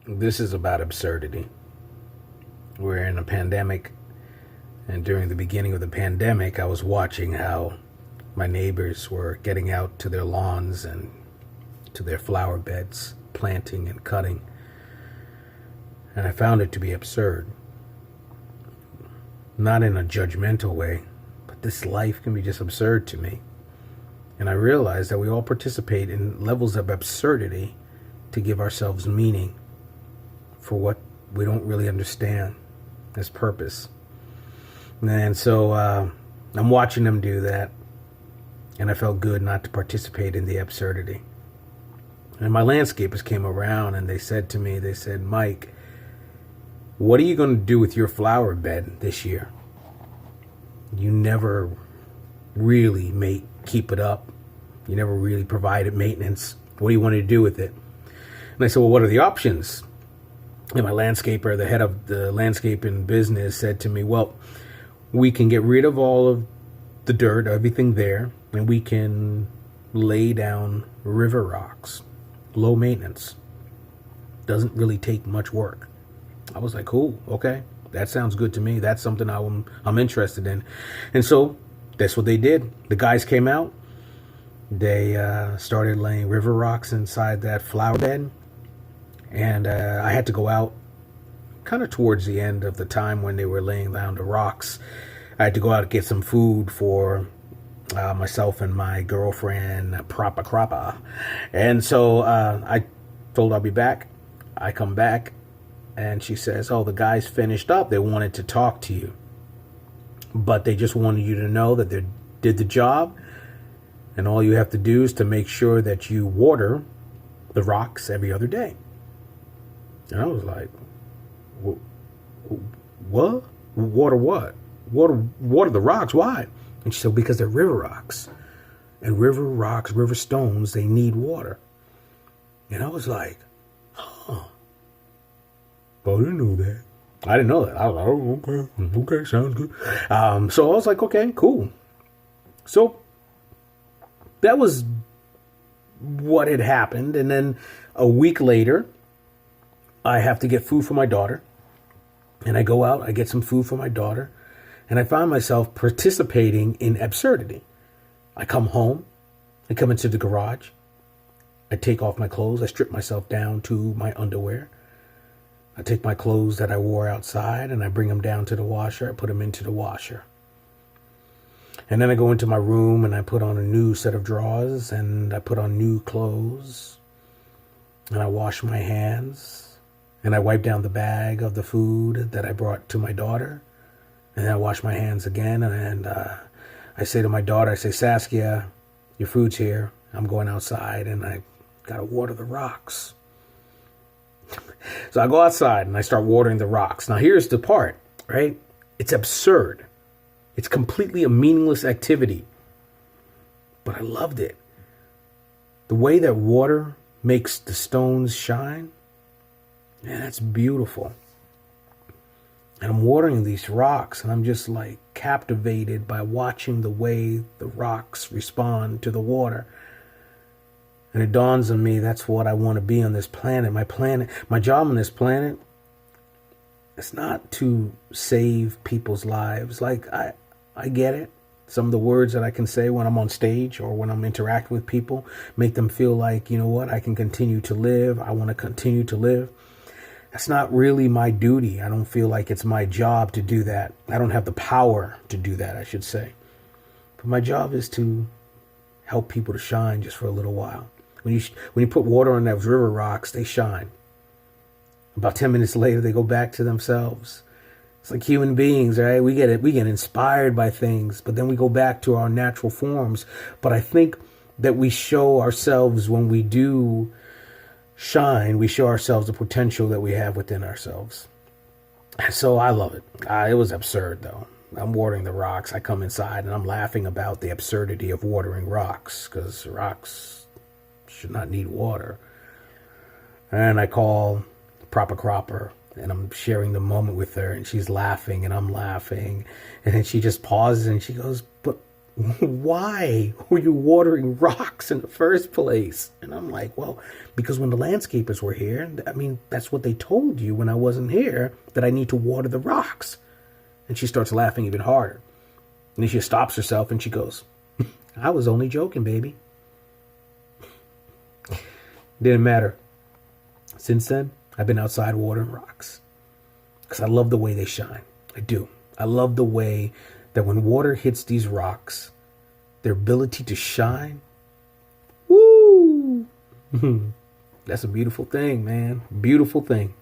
This is about absurdity. We're in a pandemic, and during the beginning of the pandemic, I was watching how my neighbors were getting out to their lawns and to their flower beds, planting and cutting. And I found it to be absurd. Not in a judgmental way, but this life can be just absurd to me. And I realized that we all participate in levels of absurdity to give ourselves meaning for what we don't really understand as purpose. And so I'm watching them do that, and I felt good not to participate in the absurdity. And my landscapers came around and they said to me, they said, Mike, what are you going to do with your flower bed this year? You never really keep it up. You never really provided maintenance. What do you want to do with it? And I said, well, what are the options? And my landscaper, the head of the landscaping business, said to me, well, we can get rid of all of the dirt, everything there, and we can lay down river rocks. Low maintenance. Doesn't really take much work. I was like, cool, okay. That sounds good to me. That's something I'm interested in. And so that's what they did. The guys came out. They started laying river rocks inside that flower bed. And I had to go out kind of towards the end of the time when they were laying down the rocks. I had to go out and get some food for myself and my girlfriend, Propa Crappa. And so I told her I'll be back. I come back, and she says, oh, the guys finished up. They wanted to talk to you. But they just wanted you to know that they did the job. And all you have to do is to make sure that you water the rocks every other day. And I was like, what? Water what? Water the rocks. Why? And she said, because they're river rocks. And river rocks, river stones, they need water. And I was like, huh. But I didn't know that. I didn't know that. I was like, oh, okay, sounds good. So I was like, okay, cool. So that was what had happened. And then a week later, I have to get food for my daughter. And I go out, I get some food for my daughter. And I find myself participating in absurdity. I come home, I come into the garage, I take off my clothes, I strip myself down to my underwear. I take my clothes that I wore outside and I bring them down to the washer, I put them into the washer. And then I go into my room and I put on a new set of drawers and I put on new clothes. And I wash my hands and I wipe down the bag of the food that I brought to my daughter. And then I wash my hands again, and I say to my daughter, I say, Saskia, your food's here. I'm going outside, and I got to water the rocks. So I go outside, and I start watering the rocks. Now, here's the part, right? It's absurd. It's completely a meaningless activity. But I loved it. The way that water makes the stones shine, man, that's beautiful. And I'm watering these rocks, and I'm just like captivated by watching the way the rocks respond to the water. And it dawns on me, that's what I want to be on this planet. My job on this planet, it's not to save people's lives. Like, I get it. Some of the words that I can say when I'm on stage or when I'm interacting with people make them feel like, you know what, I can continue to live. I want to continue to live. That's not really my duty. I don't feel like it's my job to do that. I don't have the power to do that, I should say. But my job is to help people to shine just for a little while. When you put water on those river rocks, they shine. About 10 minutes later, they go back to themselves. It's like human beings, right? We get inspired by things, but then we go back to our natural forms. But I think that we show ourselves when we do shine, we show ourselves the potential that we have within ourselves. So I love it. It was absurd, though. I'm watering the rocks. I come inside and I'm laughing about the absurdity of watering rocks, because rocks should not need water. And I call Propa Cropper and I'm sharing the moment with her, and she's laughing and I'm laughing. And then she just pauses and she goes, but why were you watering rocks in the first place? And I'm like, well, because when the landscapers were here, I mean, that's what they told you when I wasn't here, that I need to water the rocks. And she starts laughing even harder. And then she stops herself and she goes, I was only joking, baby. Didn't matter. Since then, I've been outside watering rocks. Because I love the way they shine. I do. I love the way that when water hits these rocks, their ability to shine, woo! That's a beautiful thing, man. Beautiful thing.